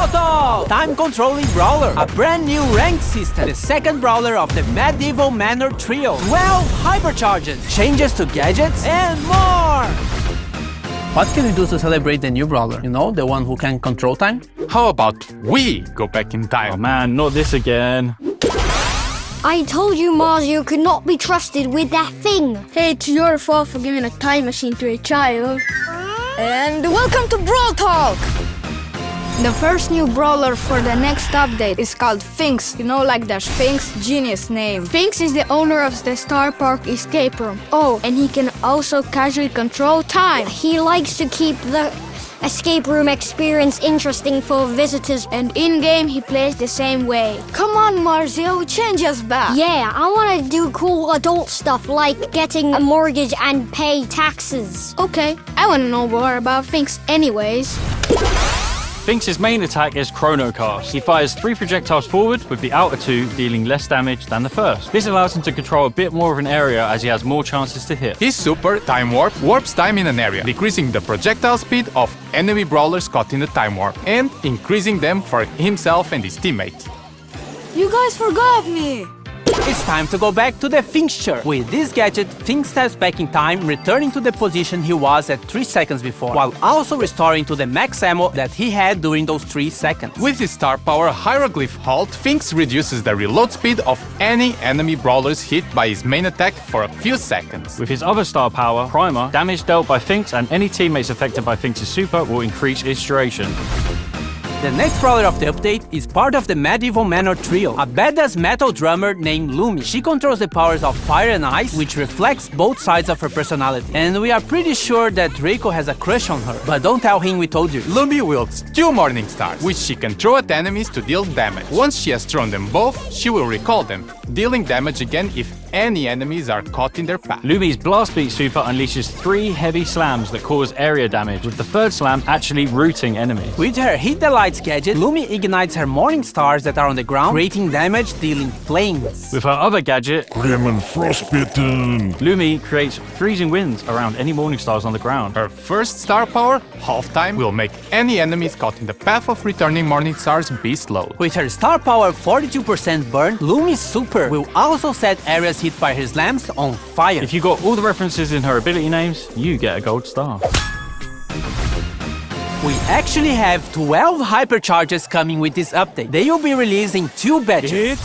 Brawl Talk! Time-controlling brawler, a brand new ranked system, the second brawler of the Medieval Manor Trio, 12 hypercharges, changes to gadgets, and more! What can we do to celebrate the new brawler? You know, the one who can control time? How about we go back in time? Oh man, not this again. I told you Mario could not be trusted with that thing. Hey, it's your fault for giving a time machine to a child. And welcome to Brawl Talk! The first new brawler for the next update is called Finks. You know, like the Sphinx, genius name. Finks is the owner of the Star Park escape room. Oh, and he can also casually control time. He likes to keep the escape room experience interesting for visitors. And in-game, he plays the same way. Come on, Mario, change us back. Yeah, I want to do cool adult stuff like getting a mortgage and pay taxes. Okay, I want to know more about Finks anyways. Finks' main attack is Chrono Cast. He fires 3 projectiles forward, with the outer 2 dealing less damage than the first. This allows him to control a bit more of an area as he has more chances to hit. His super, Time Warp, warps time in an area, decreasing the projectile speed of enemy brawlers caught in the time warp, and increasing them for himself and his teammates. You guys forgot me! It's time to go back to the Finksture. With this gadget, Finks steps back in time, returning to the position he was at 3 seconds before, while also restoring to the max ammo that he had during those 3 seconds. With his star power Hieroglyph Halt, Finks reduces the reload speed of any enemy brawlers hit by his main attack for a few seconds. With his other star power, Primer, damage dealt by Finks and any teammates affected by Finks' super will increase its duration. The next brawler of the update is part of the Medieval Manor Trio, a badass metal drummer named Lumi. She controls the powers of fire and ice, which reflects both sides of her personality. And we are pretty sure that Draco has a crush on her, but don't tell him we told you. Lumi wields 2 Morning Stars, which she can throw at enemies to deal damage. Once she has thrown them both, she will recall them, dealing damage again if any enemies are caught in their path. Lumi's Blast Beat super unleashes 3 heavy slams that cause area damage, with the 3rd slam actually rooting enemies. With her Hit the Lights gadget, Lumi ignites her Morning Stars that are on the ground, creating damage, dealing flames. With her other gadget, Grim and Frostbitten, Lumi creates freezing winds around any Morning Stars on the ground. Her first star power, Half Time, will make any enemies caught in the path of returning Morning Stars be slowed. With her star power 42% burn, Lumi's super will also set areas hit by her slams on fire. If you got all the references in her ability names, you get a gold star. We actually have 12 hypercharges coming with this update. They will be released in 2 batches.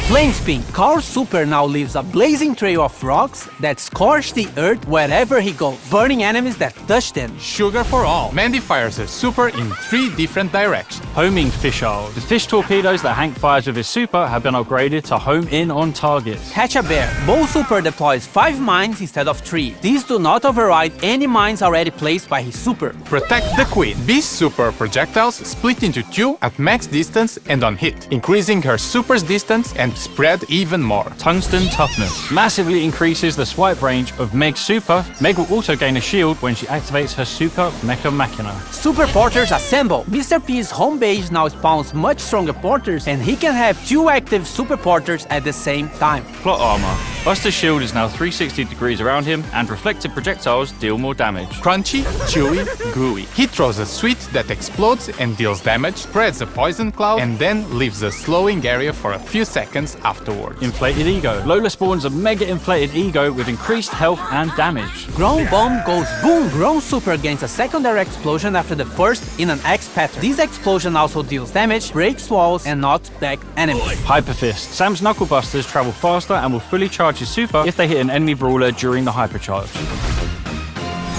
Flame Spin. Carl's super now leaves a blazing trail of rocks that scorch the earth wherever he goes, burning enemies that touch them. Sugar for all. Mandy fires her super in 3 different directions. Homing Fisheye. The fish torpedoes that Hank fires with his super have been upgraded to home in on targets. Hatch a Bear. Bo super deploys 5 mines instead of 3. These do not override any mines already placed by his super. Protect the Queen. Beast's super projectiles split into 2 at max distance and on hit, increasing her super's distance and spread even more. Tungsten Toughness massively increases the swipe range of Meg's super. Meg will also gain a shield when she activates her super Mecha Machina. Super Porters Assemble. Mr. P's home base now spawns much stronger porters, and he can have 2 active super porters at the same time. Plot armor. Buster's shield is now 360 degrees around him, and reflected projectiles deal more damage. Crunchy, chewy, gooey. He throws a sweet that explodes and deals damage, spreads a poison cloud, and then leaves a slowing area for a few seconds afterwards. Inflated Ego. Lola spawns a mega inflated ego with increased health and damage. Grown Bomb goes boom! Grown super gains a secondary explosion after the first in an X pattern. This explosion also deals damage, breaks walls, and knocks back enemies. Hyper Fist. Sam's Knuckle Busters travel faster and will fully charge his super if they hit an enemy brawler during the hypercharge.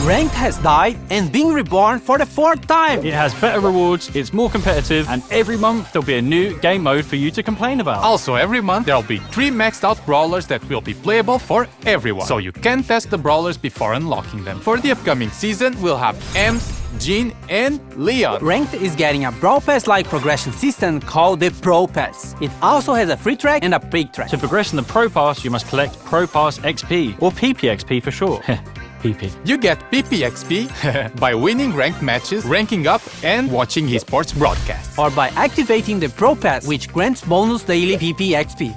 Ranked has died and been reborn for the 4th time. It has better rewards, it's more competitive, and every month there'll be a new game mode for you to complain about. Also, every month there'll be 3 maxed out brawlers that will be playable for everyone, so you can test the brawlers before unlocking them. For the upcoming season, we'll have Ems, Jean, and Leon. Ranked is getting a Brawl Pass-like progression system called the Pro Pass. It also has a free track and a paid track. To progress in the Pro Pass, you must collect Pro Pass XP, or PPXP for short. PP. You get PPXP by winning ranked matches, ranking up, and watching esports broadcasts. Or by activating the Pro Pass, which grants bonus daily PPXP.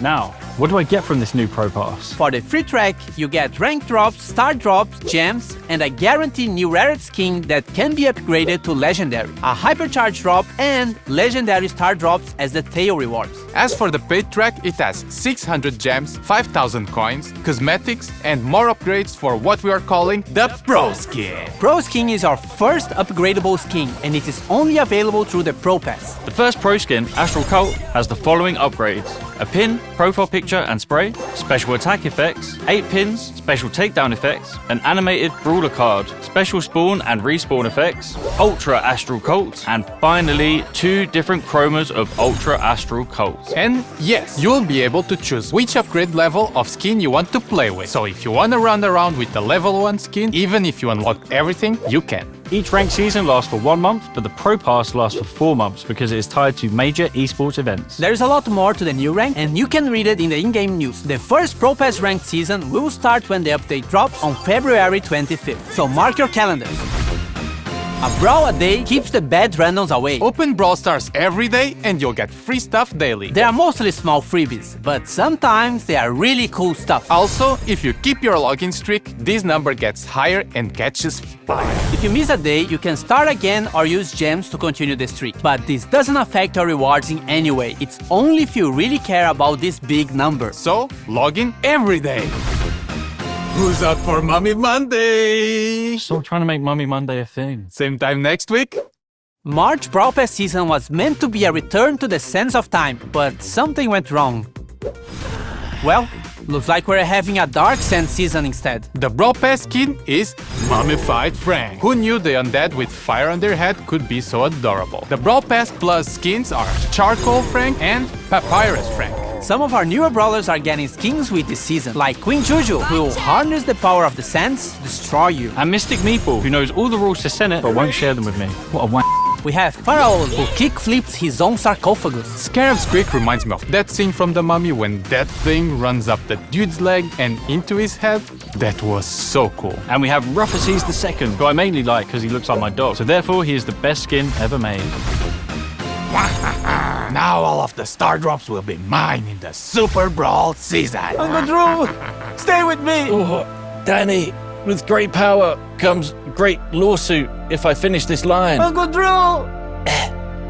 Now, What do I get from this new Pro Pass? For the free track, you get rank drops, star drops, gems, and a guaranteed new rarity skin that can be upgraded to legendary, a hypercharge drop, and legendary star drops as the tail rewards. As for the paid track, it has 600 gems, 5,000 coins, cosmetics, and more upgrades for what we are calling the Pro Skin. Pro Skin is our first upgradable skin, and it is only available through the Pro Pass. The first Pro Skin, Astral Cult, has the following upgrades: a pin, profile picture and spray, special attack effects, 8 pins, special takedown effects, an animated brawler card, special spawn and respawn effects, Ultra Astral Cult, and finally 2 different chromas of Ultra Astral Cult. And yes, you'll be able to choose which upgrade level of skin you want to play with. So if you want to run around with the level 1 skin, even if you unlock everything, you can. Each ranked season lasts for 1 month, but the Pro Pass lasts for 4 months because it is tied to major esports events. There's a lot more to the new rank, and you can read it in the in-game news. The first Pro Pass ranked season will start when the update drops on February 25th, so mark your calendars. A brawl a day keeps the bad randoms away. Open Brawl Stars every day and you'll get free stuff daily. They are mostly small freebies, but sometimes they are really cool stuff. Also, if you keep your login streak, this number gets higher and catches fire. If you miss a day, you can start again or use gems to continue the streak. But this doesn't affect your rewards in any way. It's only if you really care about this big number. So, log in every day. Who's up for Mummy Monday? Stop trying to make Mummy Monday a thing. Same time next week? March Brawl Pass season was meant to be a return to the sense of time, but something went wrong. Well, looks like we're having a Dark Sand season instead. The Brawl Pass skin is Mummified Frank. Who knew the undead with fire on their head could be so adorable? The Brawl Pass Plus skins are Charcoal Frank and Papyrus Frank. Some of our newer brawlers are getting skins with this season, like Queen Juju, who will harness the power of the sands to destroy you. And Mystic Meatball, who knows all the rules to Senate but won't share them with me. What a wank. We have Pharaoh, who kick flips his own sarcophagus. Scarab's Squeak reminds me of that scene from The Mummy when that thing runs up the dude's leg and into his head. That was so cool. And we have Ruffuses II, who I mainly like because he looks like my dog, so therefore he is the best skin ever made. Now all of the star drops will be mine in the Super Brawl season. Uncle Drew, stay with me! Oh, Danny, with great power comes great lawsuit if I finish this line. Uncle Drew!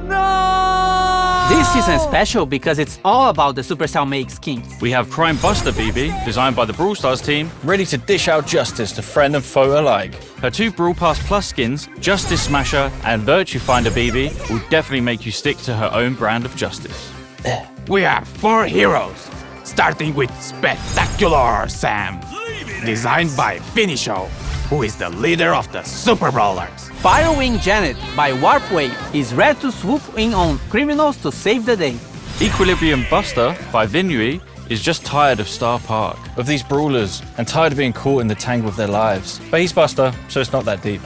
No! This season is special because it's all about the Supercell make skins. We have Crime Buster BB, designed by the Brawl Stars team, ready to dish out justice to friend and foe alike. Her 2 Brawl Pass Plus skins, Justice Smasher and Virtue Finder BB, will definitely make you stick to her own brand of justice. We have 4 heroes, starting with Spectacular Sam, designed by Finisho, who is the leader of the Super Brawlers. Firewing Janet by Warpwave is ready to swoop in on criminals to save the day. Equilibrium Buster by Vinui is just tired of Star Park, of these brawlers, and tired of being caught in the tangle of their lives. But he's Buster, so it's not that deep.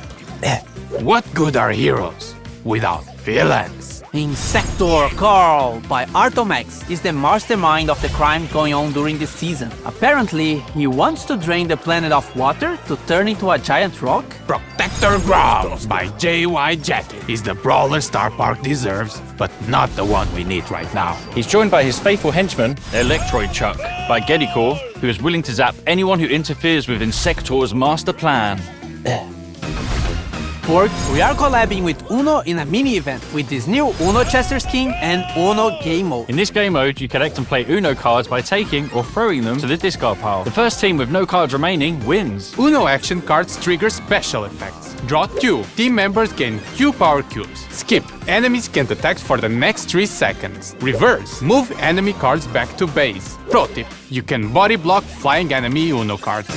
What good are heroes without villains? Insector Carl by Artomax is the mastermind of the crime going on during this season. Apparently, he wants to drain the planet of water to turn into a giant rock. Protector Gromps by JY Jackie is the brawler Star Park deserves, but not the one we need right now. He's joined by his faithful henchman, Electroid Chuck, by Geddycore, who is willing to zap anyone who interferes with Insector's master plan. Pork, we are collabing with Uno in a mini-event with this new Uno Chester skin and Uno Game Mode. In this game mode, you collect and play Uno cards by taking or throwing them to the discard pile. The first team with no cards remaining wins. Uno action cards trigger special effects. Draw 2. Team members gain Q power cubes. Skip. Enemies can't attack for the next 3 seconds. Reverse. Move enemy cards back to base. Pro tip. You can body block flying enemy Uno cards.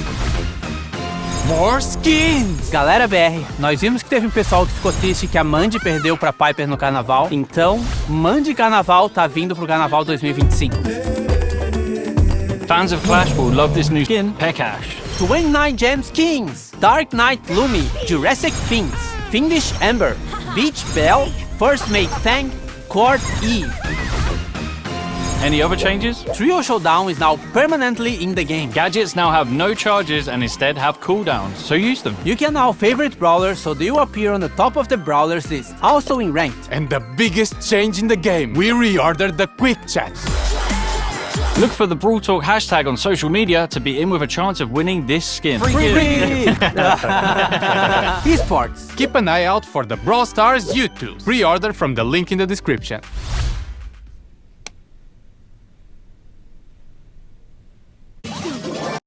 More skins! Galera BR, nós vimos que teve um pessoal que ficou triste que a Mandy perdeu pra Piper no carnaval, então Mandy Carnaval tá vindo pro Carnaval 2025. Fans of Clash will love this new skin, Pekash. 29 gem skins! Dark Knight Lumi, Jurassic Fins, Fiendish Ember, Beach Bell, First Mate Tank, Court E. Any other changes? Trio Showdown is now permanently in the game. Gadgets now have no charges and instead have cooldowns, so use them. You can now favorite brawlers so they will appear on the top of the brawlers list, also in ranked. And the biggest change in the game, we reordered the quick chat. Look for the Brawl Talk hashtag on social media to be in with a chance of winning this skin. Esports. Keep an eye out for the Brawl Stars YouTube. Pre-order from the link in the description.